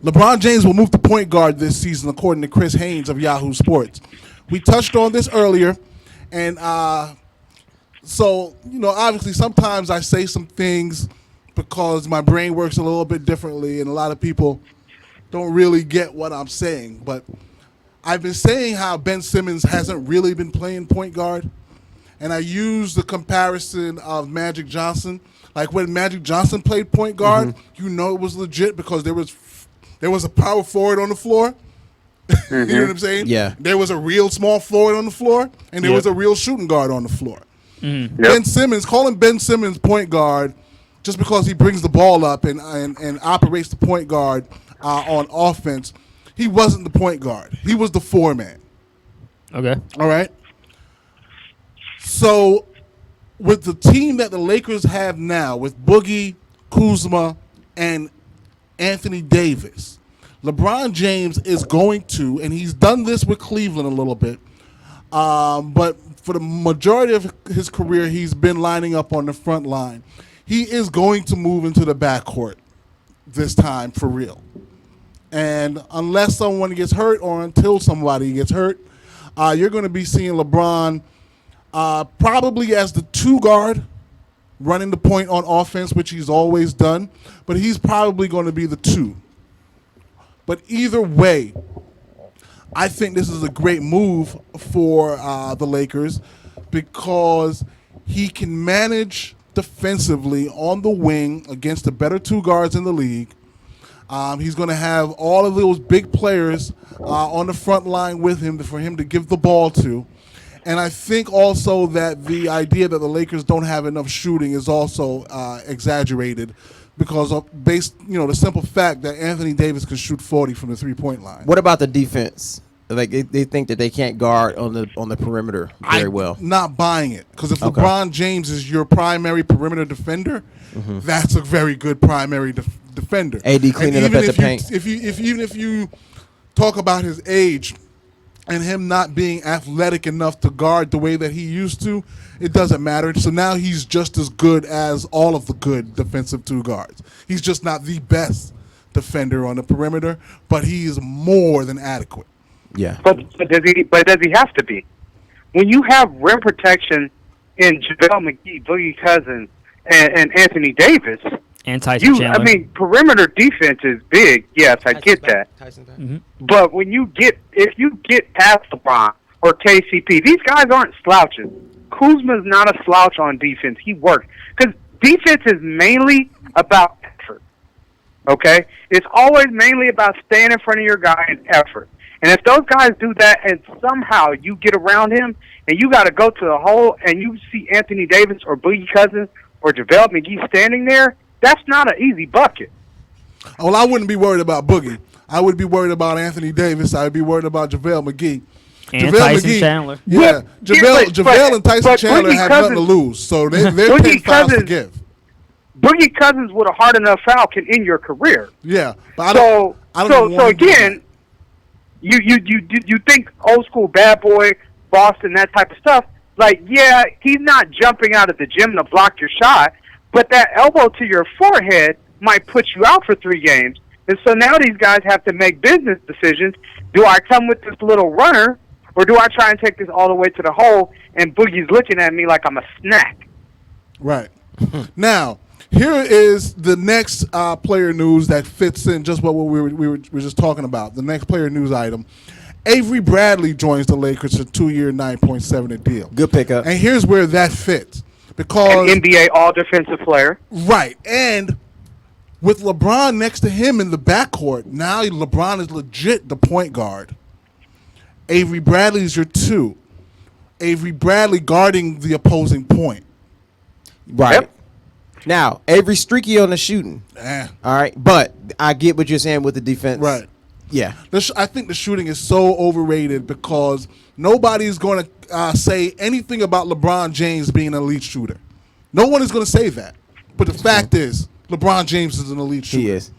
LeBron James will move to point guard this season, according to Chris Haynes of Yahoo Sports. We touched on this earlier, and so, obviously sometimes I say some things because my brain works a little bit differently, and a lot of people don't really get what I'm saying. But I've been saying how Ben Simmons hasn't really been playing point guard, and I use the comparison of Magic Johnson. Like when Magic Johnson played point guard, it was legit because there was a power forward on the floor. You know what I'm saying? Yeah. There was a real small forward on the floor, and there was a real shooting guard on the floor. Mm-hmm. Ben Simmons, calling Ben Simmons point guard just because he brings the ball up and operates the point guard on offense, he wasn't the point guard. He was the four-man. Okay. All right? So with the team that the Lakers have now, with Boogie, Kuzma, and Anthony Davis, LeBron James is going to, and he's done this with Cleveland a little bit, but for the majority of his career, he's been lining up on the front line. He is going to move into the backcourt this time for real. And unless someone gets hurt or until somebody gets hurt, you're going to be seeing LeBron probably as the two guard, running the point on offense, which he's always done, but he's probably going to be the two. But either way, I think this is a great move for the Lakers because he can manage defensively on the wing against the better two guards in the league. He's going to have all of those big players on the front line with him for him to give the ball to. And I think also that the idea that the Lakers don't have enough shooting is also exaggerated because of the simple fact that Anthony Davis can shoot 40 from the three-point line. What about the defense? Like they think that they can't guard on the perimeter very well. I'm not buying it because if LeBron James is your primary perimeter defender, that's a very good primary defender. AD cleaning up at the paint. Even if you talk about his age and him not being athletic enough to guard the way that he used to, it doesn't matter. So now he's just as good as all of the good defensive two guards. He's just not the best defender on the perimeter, but he is more than adequate. Yeah. But does he have to be? When you have rim protection in JaVale McGee, Boogie Cousins, and Anthony Davis, and Tyson Chandler. I mean, perimeter defense is big. Yes, I get that. But if you get past LeBron or KCP, these guys aren't slouches. Kuzma's not a slouch on defense. He works. Because defense is mainly about effort. Okay? It's always mainly about staying in front of your guy and effort. And if those guys do that and somehow you get around him and you got to go to the hole and you see Anthony Davis or Boogie Cousins or JaVale McGee standing there, that's not an easy bucket. Well, I wouldn't be worried about Boogie. I would be worried about Anthony Davis. I would be worried about JaVale McGee. And Tyson Chandler. Yeah, JaVale and Tyson Chandler have nothing to lose, so they're 10 fouls to give. Boogie Cousins with a hard enough foul can end your career. Yeah, but so again, you think old school bad boy, Boston, that type of stuff. Like, yeah, he's not jumping out of the gym to block your shot, but that elbow to your forehead might put you out for 3 games. And so now these guys have to make business decisions. Do I come with this little runner, or do I try and take this all the way to the hole, and Boogie's looking at me like I'm a snack? Right. Now, here is the next player news that fits in just what we were just talking about. The next player news item. Avery Bradley joins the Lakers for a 2-year, $9.7 deal. Good pickup. And here's where that fits. Because an NBA all-defensive player. Right. And with LeBron next to him in the backcourt, now LeBron is legit the point guard. Avery Bradley's your 2. Avery Bradley guarding the opposing point. Right. Yep. Now, Avery's streaky on the shooting. Yeah. All right. But I get what you're saying with the defense. Right. Yeah. I think the shooting is so overrated because nobody's going to say anything about LeBron James being an elite shooter. No one is going to say that. But the fact is, LeBron James is an elite shooter. He is.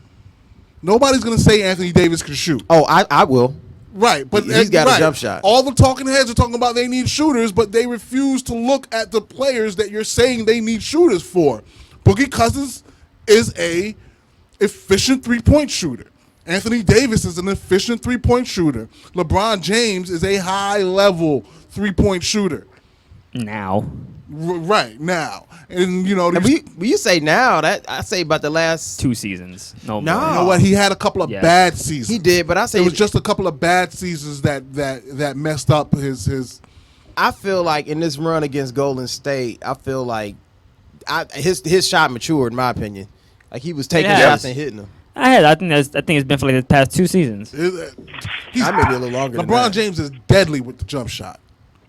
Nobody's going to say Anthony Davis can shoot. Oh, I will. Right. But he's got a jump shot. All the talking heads are talking about they need shooters, but they refuse to look at the players that you're saying they need shooters for. Boogie Cousins is a efficient three-point shooter. Anthony Davis is an efficient three-point shooter. LeBron James is a high-level three-point shooter. Now. Right now, and you know, And when you say now, that I say about the last 2 seasons. No. No. more. you know what? He had a couple of Yeah. bad seasons. he did, but I say It was just a couple of bad seasons that messed up his. I feel like in this run against Golden State, I feel like his shot matured, in my opinion. Like he was taking It has. shots and hitting them. I think it's been for like the past 2 seasons. He's, I may be a little longer. than LeBron that. James is deadly with the jump shot.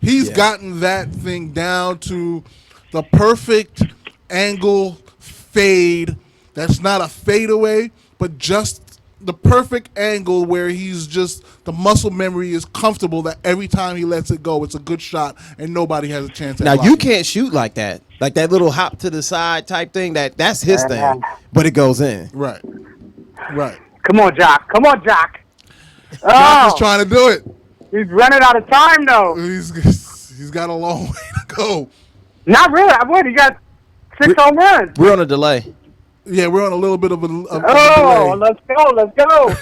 He's Yeah. gotten that thing down to the perfect angle fade. That's not a fadeaway, but just the perfect angle where he's just the muscle memory is comfortable that every time he lets it go, it's a good shot and nobody has a chance at Now blocking. you can't shoot like that little hop to the side type thing. That's his thing, but it goes in. Right. Come on, Jock. Come on, Jock. Jock is Oh, trying to do it. he's running out of time, though. He's got a long way to go. Not really. I would. He got 6 home runs. We're on a delay. Yeah, we're on a little bit of a Oh, delay. let's go.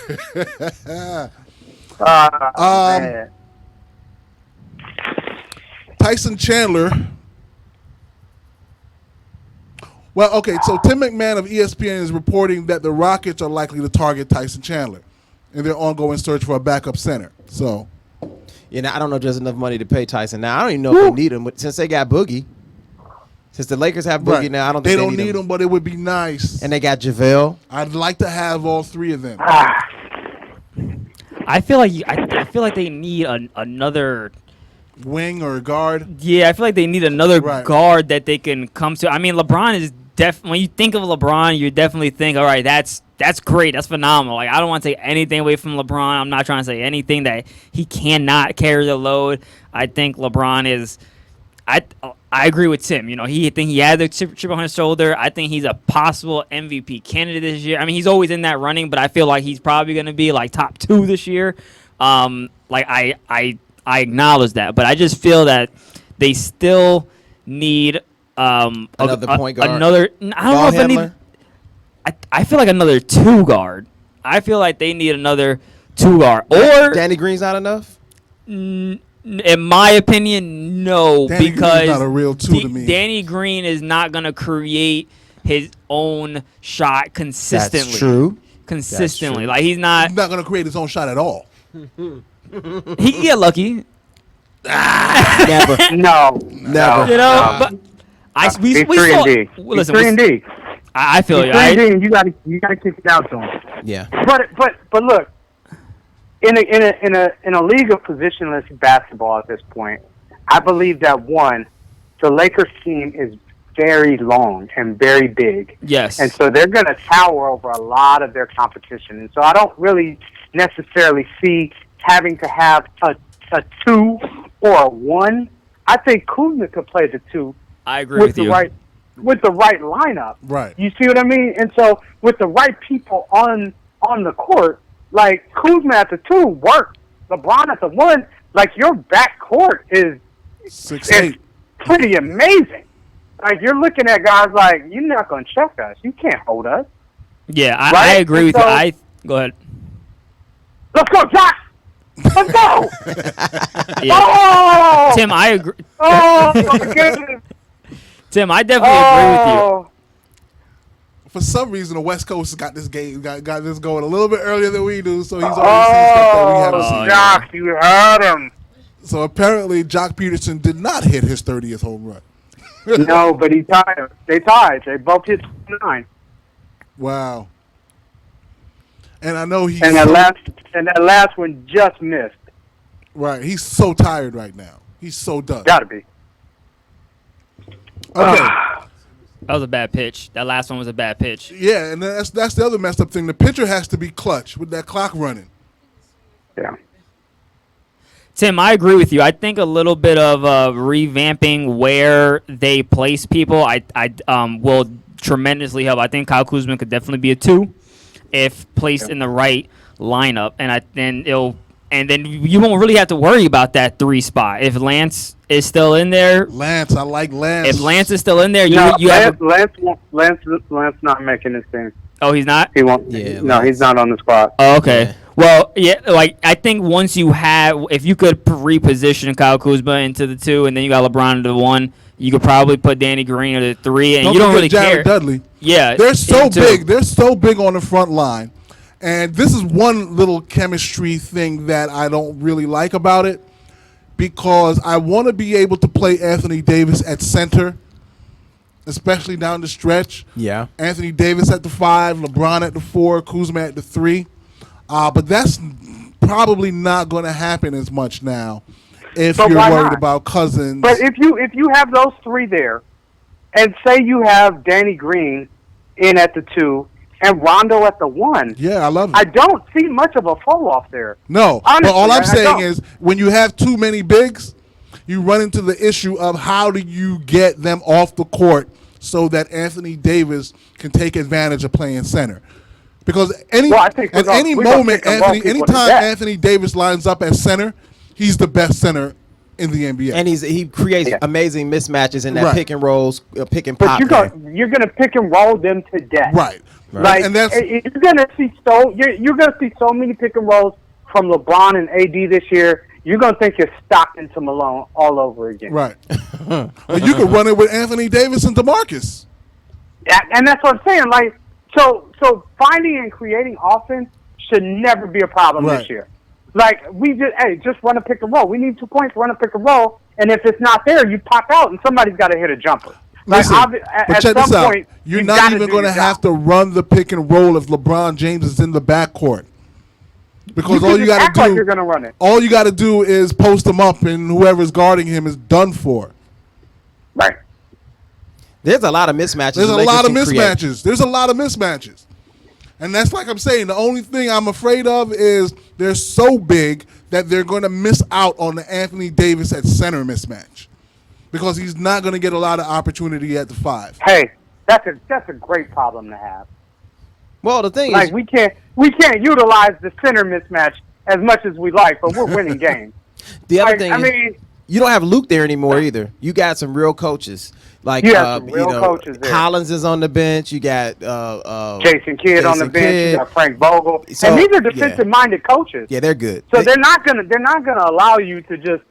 Man. Tyson Chandler. Well, okay, so Tim McMahon of ESPN is reporting that the Rockets are likely to target Tyson Chandler in their ongoing search for a backup center. So, I don't know if there's enough money to pay Tyson. Now I don't even know if they need him, but since they got Boogie, since the Lakers have Boogie right. now, I don't they think don't need him, but it would be nice. And they got JaVale. I'd like to have all 3 of them. I feel like they need another. Wing or guard. Yeah, I feel like they need another Right. guard that they can come to. I mean, LeBron is when you think of LeBron, you definitely think, all right, that's great, that's phenomenal. Like I don't want to take anything away from LeBron. I'm not trying to say anything that he cannot carry the load. I think LeBron is. I agree with Tim. You know, he had the chip on his shoulder. I think he's a possible MVP candidate this year. I mean, he's always in that running, but I feel like he's probably going to be like top 2 this year. I acknowledge that, but I just feel that they still need Another point guard. I don't know if they need. I feel like another 2 guard. I feel like they need another 2 guard. Or Danny Green's not enough. in my opinion, no, Danny because Green's not a real 2 to me. Danny Green is not gonna create his own shot consistently. That's true. Consistently, That's true. like he's not. He's not going to create his own shot at all. He can get lucky, Never. No. Never. you know. But we He's we 3 saw. and D. Listen, He's 3 and D. I feel He's you. 3 and D, and you gotta kick it out to him. Yeah. But look, in a league of positionless basketball at this point, I believe that the Lakers team is very long and very big. Yes. And so they're going to tower over a lot of their competition. And so I don't really necessarily see having to have a 2 or a 1. I think Kuzma could play the 2 I agree with you. with the right lineup. Right. You see what I mean? And so with the right people on the court, like Kuzma at the 2 works. LeBron at the 1, like your back court is 6'8". pretty amazing. Like you're looking at guys like, you're not going to check us. You can't hold us. Yeah, I Right? agree with So- you. Go ahead. Let's go, Josh! Let's go! Yeah. Oh! Tim, I agree. Oh, my goodness. Tim, I definitely agree with you. Oh. For some reason, the West Coast has got this game, got this going a little bit earlier than we do, so he's already seen stuff that we haven't Oh, seen. Josh, you heard him. So apparently, Jock Peterson did not hit his 30th home run. No, but he tied. They tied. They both hit 9. Wow. And I know he's And that last one just missed. right. He's so tired right now. He's so done. Gotta be. Okay. That was a bad pitch. That last one was a bad pitch. Yeah, and that's the other messed up thing. The pitcher has to be clutch with that clock running. Yeah. Tim, I agree with you. I think a little bit of revamping where they place people, I will tremendously help. I think Kyle Kuzma could definitely be a 2 if placed in the right lineup, and then you won't really have to worry about that 3 spot if Lance is still in there. Lance, I like Lance. If Lance is still in there, No, you have. Lance not making this thing. Oh, he's not? He won't. Yeah, No, he's not on the squad. Oh, okay. Yeah. Well, yeah, like I think once you have, if you could reposition Kyle Kuzma into the 2, and then you got LeBron into the 1, you could probably put Danny Green into the 3, and you don't forget really Jared care. Dudley. Yeah, They're so into- big. They're so big on the front line. And this is one little chemistry thing that I don't really like about it, because I want to be able to play Anthony Davis at center, especially down the stretch. Yeah. Anthony Davis at the 5, LeBron at the 4, Kuzma at the 3. But that's probably not going to happen as much now if But you're why worried not? about Cousins. But if you have those 3 there, and say you have Danny Green in at the 2 and Rondo at the 1, yeah, I love it. I don't see much of a fall off there. No, Honestly, but all I'm I saying don't. is when you have too many bigs, you run into the issue of how do you get them off the court so that Anthony Davis can take advantage of playing center. Because Well, I think at we're gonna- any we're gonna moment, pick and roll Anthony, people to anytime death. Anthony Davis lines up at center, he's the best center in the NBA. And he creates Yeah. amazing mismatches in that Right. pick and rolls, pick and But pop. you're gonna pick and roll them to death. right. Like, And that's you're gonna see so many pick and rolls from LeBron and AD this year. You're gonna think you're Stockton to Malone all over again. right. Well, you could run it with Anthony Davis and DeMarcus. Yeah, and that's what I'm saying. Like, so finding and creating offense should never be a problem Right. this year. Like, just run a pick and roll. We need 2 points, run a pick and roll, and if it's not there, you pop out, and somebody's got to hit a jumper. Like, Listen, at but check some this out. point, You're you've not gotta even do going to your have job. to run the pick and roll if LeBron James is in the backcourt. Because You all can you just got act to like do, you're gonna run it. all you got to do is post him up, and whoever's guarding him is done for. Right. There's a lot of mismatches. There's the a Lakers lot of can create. mismatches. There's a lot of mismatches. And that's like I'm saying, the only thing I'm afraid of is they're so big that they're going to miss out on the Anthony Davis at center mismatch. Because he's not going to get a lot of opportunity at the 5. Hey, that's a great problem to have. Well, the thing Like, is, we can't utilize the center mismatch as much as we like, but we're winning games. the other Like, thing I is, mean, you don't have Luke there anymore either. You got some real coaches. Like, You have some real coaches there. Collins is on the bench. You got Jason Kidd on the Jason bench. Kidd. You got Frank Vogel, So, and these are yeah. defensive-minded coaches. Yeah, they're good. So they're not gonna allow you to just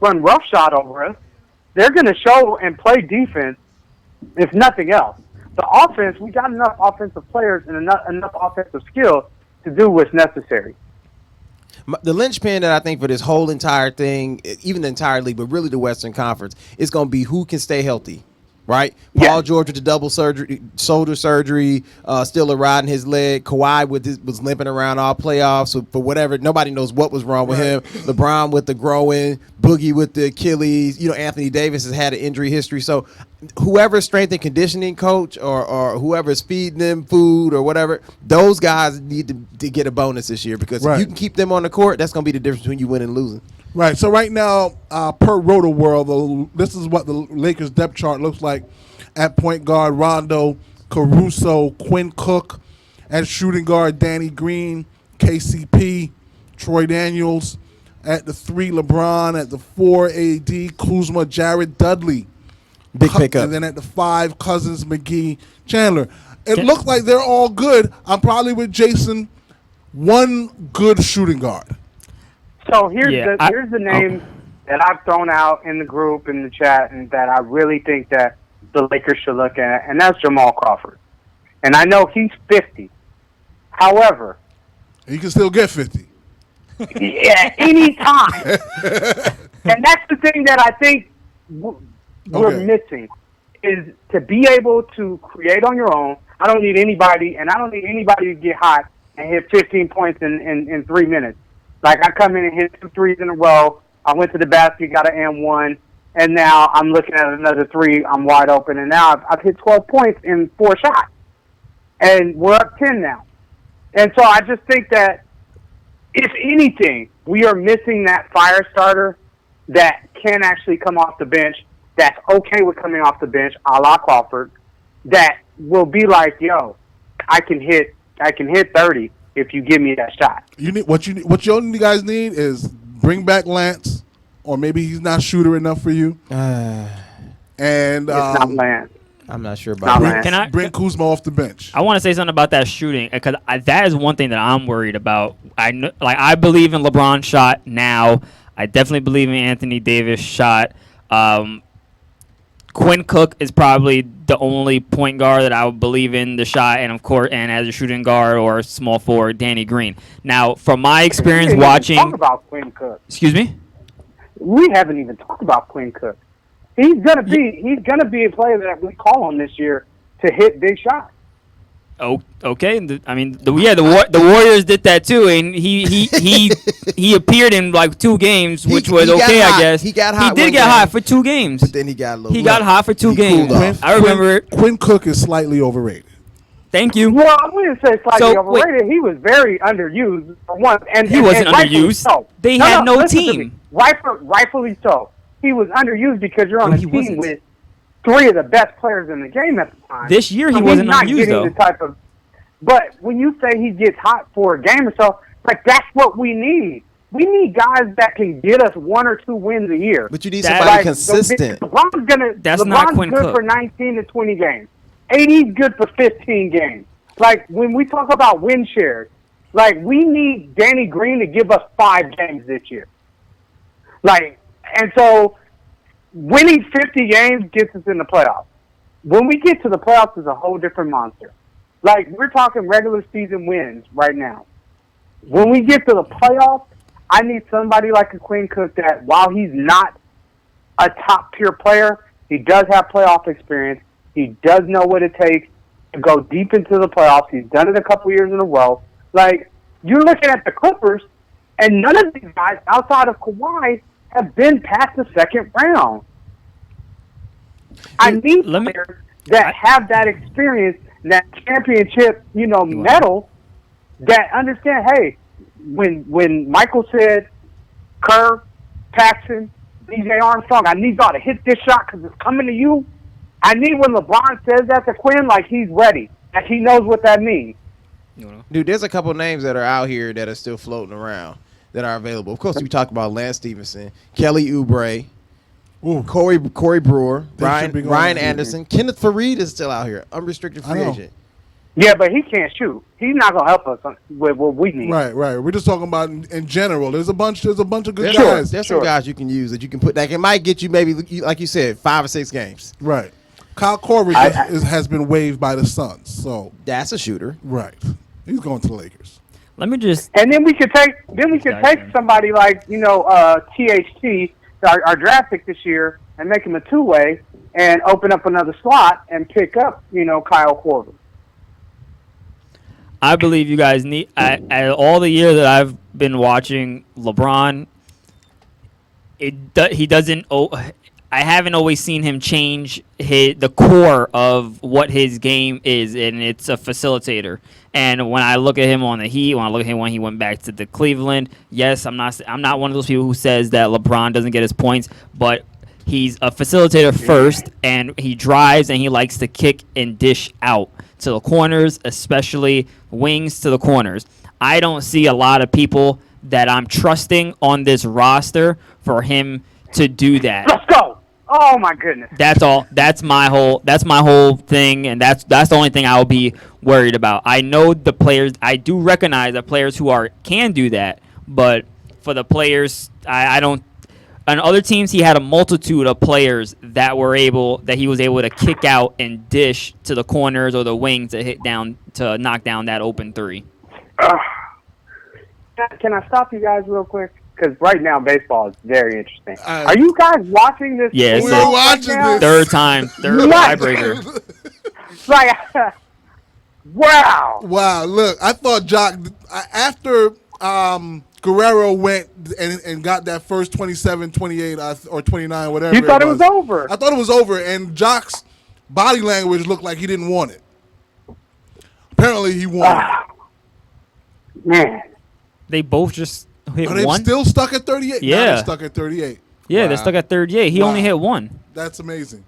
run roughshod over us. They're gonna show and play defense, if nothing else. The offense, we got enough offensive players and enough offensive skill to do what's necessary. The linchpin that I think for this whole entire thing, even the entire league, but really the Western Conference, is going to be who can stay healthy, right? Yeah. Paul George with the double shoulder surgery, still a rod in his leg. Kawhi was limping around all playoffs for whatever. Nobody knows what was wrong with him. LeBron with the growing, Boogie with the Achilles. Anthony Davis has had an injury history. So whoever's strength and conditioning coach or whoever's feeding them food or whatever, those guys need to get a bonus this year, because if Right. you can keep them on the court, that's going to be the difference between you winning and losing. Right. So right now, per Roto World, this is what the Lakers depth chart looks like. At point guard, Rondo, Caruso, Quinn Cook. At shooting guard, Danny Green, KCP, Troy Daniels. At the 3, LeBron. At the 4, AD, Kuzma, Jared Dudley. Big pickup. And then at the 5, Cousins, McGee, Chandler. It looks like they're all good. I'm probably with Jason. One good shooting guard. So here's Yeah, here's the name that I've thrown out in the group, in the chat, and that I really think that the Lakers should look at, and that's Jamal Crawford. And I know he's 50. However, He can still get 50. yeah, any time. And that's the thing that I think we're Okay. missing, is to be able to create on your own. I don't need anybody, and I don't need anybody to get hot and hit 15 points in 3 minutes. Like, I come in and hit 2 threes in a row. I went to the basket, got an and-1, and now I'm looking at another 3. I'm wide open, and now I've hit 12 points in 4 shots. And we're up 10 now. And so I just think that, if anything, we are missing that fire starter that can actually come off the bench, that's okay with coming off the bench, a la Crawford, that will be like, yo, I can hit 30 if you give me that shot. What you guys need is bring back Lance, or maybe he's not shooter enough for you. And It's not Lance. I'm not sure Nah, about man. that. Can I Bring Kuzma off the bench. I want to say something about that shooting because that is one thing that I'm worried about. I believe in LeBron's shot now. I definitely believe in Anthony Davis' shot. Quinn Cook is probably the only point guard that I would believe in the shot, and of course, and as a shooting guard or small forward, Danny Green. Now, from my experience We haven't even watching, talked about Quinn Cook. excuse me. We haven't even talked about Quinn Cook. He's gonna be a player that we call on this year to hit big shots. Oh, okay. The Warriors did that too, and he appeared in like 2 games, which was he got okay, hot. I guess. He got hot He did one get game. hot for 2 games. But then he got a little. He got hot for 2 He games. cooled off. I remember it. Quinn Cook is slightly overrated. Thank you. Well, I wouldn't say slightly So, wait. overrated. He was very underused for one, and He wasn't rightfully underused. So. They had no listen to team. me. Rightfully so. He was underused because you're on No, a he team wasn't. with 3 of the best players in the game at the time. This year he So wasn't he's not underused, getting though. the type of. But when you say he gets hot for a game or so, like that's what we need. We need guys that can get us 1 or 2 wins a year. But you need That- somebody Like, consistent. That's not Quinn good Cook. for 19 to 20 games. AD's good for 15 games. Like, when we talk about win shares, like, we need Danny Green to give us 5 games this year. Like, and so winning 50 games gets us in the playoffs. When we get to the playoffs, it's a whole different monster. Like, we're talking regular season wins right now. When we get to the playoffs, I need somebody like a Quinn Cook that, while he's not a top-tier player, he does have playoff experience. He does know what it takes to go deep into the playoffs. He's done it a couple years in a row. Like, you're looking at the Clippers, and none of these guys, outside of Kawhi, have been past the second round. I need players that have that experience, that championship, medal, that understand, hey, when Michael said, Kerr, Paxson, DJ Armstrong, I need y'all to hit this shot because it's coming to you. I need when LeBron says that to Quinn, like he's ready, and he knows what that means. Dude, there's a couple names that are out here that are still floating around that are available. Of course, we talked about Lance Stevenson, Kelly Oubre, Corey Brewer, Ryan Anderson. Kenneth Faried is still out here, unrestricted free agent. Yeah, but he can't shoot. He's not gonna help us with what we need. Right. We're just talking about in general. There's a bunch of good There's guys. There's some guys you can use that you can put that it might get you maybe, like you said, 5 or 6 games. Right. Kyle Korver has been waived by the Suns, so that's a shooter. Right. He's going to the Lakers. Let me just. And then we could take somebody like THT, our draft pick this year, and make him a 2-way and open up another slot and pick up Kyle Korver. I believe you guys need. At all the year that I've been watching LeBron, he doesn't. I haven't always seen him change the core of what his game is, and it's a facilitator. And when I look at him on the Heat, when I look at him when he went back to the Cleveland, yes, I'm not one of those people who says that LeBron doesn't get his points, but he's a facilitator first, and he drives and he likes to kick and dish out to the corners, especially wings to the corners. I don't see a lot of people that I'm trusting on this roster for him to do that. Let's go. Oh my goodness. That's all. That's my whole thing, and that's the only thing I will be worried about. I know the players. I do recognize that players who can do that, but for the players, I don't. On other teams, he had a multitude of players that he was able to kick out and dish to the corners or the wings to knock down that open 3. Can I stop you guys real quick? Because right now baseball is very interesting. Are you guys watching this? Yes, we're watching this. Third tiebreaker. Like, wow. Wow, look, I thought after Guerrero went and got that first 27, 28, or 29, whatever You thought it was over. I thought it was over, and Jock's body language looked like he didn't want it. Apparently, he wanted it. Man. They both just hit Are they one. still stuck at 38? Yeah. Now they're stuck at 38. Yeah, Wow. they're stuck at 38. He only hit one. That's amazing.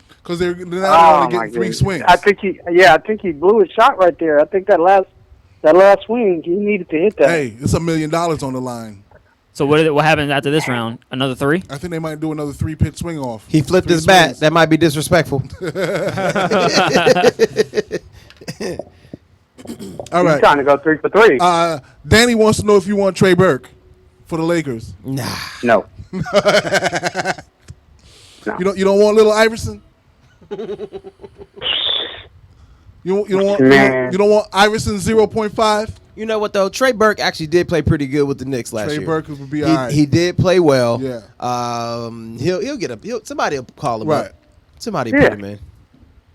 Because they're now only getting 3 goodness. swings. I think he blew his shot right there. I think that last swing he needed to hit that. Hey, it's $1 million on the line. So what happens after this round? Another 3? I think they might do another 3-pitch swing off. He flipped 3 his bat. swings. That might be disrespectful. All He's right. trying to go 3 for 3. Danny wants to know if you want Trey Burke for the Lakers. Nah. No. You don't want little Iverson? You don't want Iverson 0.5? You know what though? Trey Burke actually did play pretty good with the Knicks last year. Trey Burke would be all right. He did play well. Yeah. He'll get somebody will call him Right. up. Somebody put him in.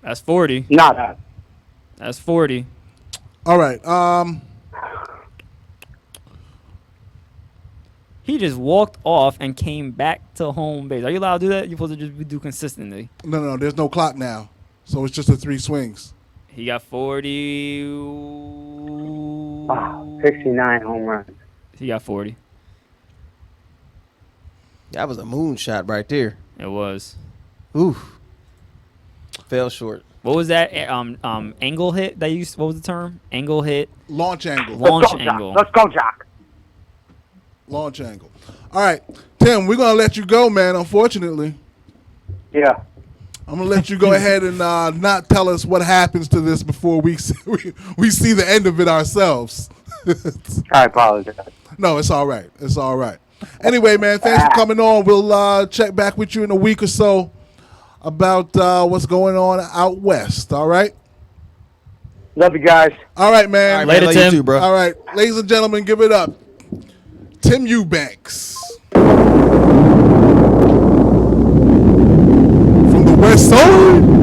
That's 40. Not that. That's 40. All right. He just walked off and came back to home base. Are you allowed to do that? You're supposed to just do consistently. No. There's no clock now, so it's just the 3 swings. He got 40. 69 home runs. He got 40. That was a moonshot right there. It was. Ooh. Fell short. What was that? Angle hit that you used. What was the term? Angle hit. Launch angle. Launch Let's go, angle. Jock. Let's go, Jock. Launch angle. All right, Tim, we're going to let you go, man, unfortunately. Yeah. I'm going to let you go ahead and not tell us what happens to this before we see the end of it ourselves. I apologize. No, it's all right. It's all right. Anyway, man, thanks for coming on. We'll check back with you in a week or so about what's going on out west, all right? Love you guys. All right, man. All right, Later, man, love you Tim. too, bro. All right, ladies and gentlemen, give it up. Tim Eubanks. From the West Side.